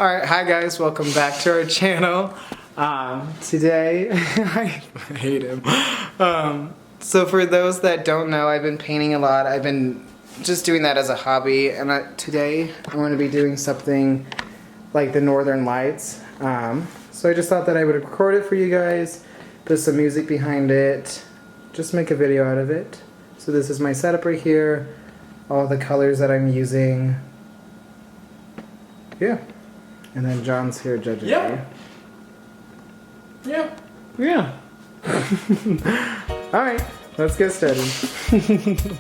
Alright, hi guys, welcome back to our channel. Today, I hate him. So for those that don't know, I've been painting a lot. I've been just doing that as a hobby, and today I'm going to be doing something like the Northern Lights. So I just thought that I would record it for you guys, put some music behind it, just make a video out of it. So this is my setup right here, all the colors that I'm using. Yeah. And then John's here judging me. Yeah. Alright, let's get started.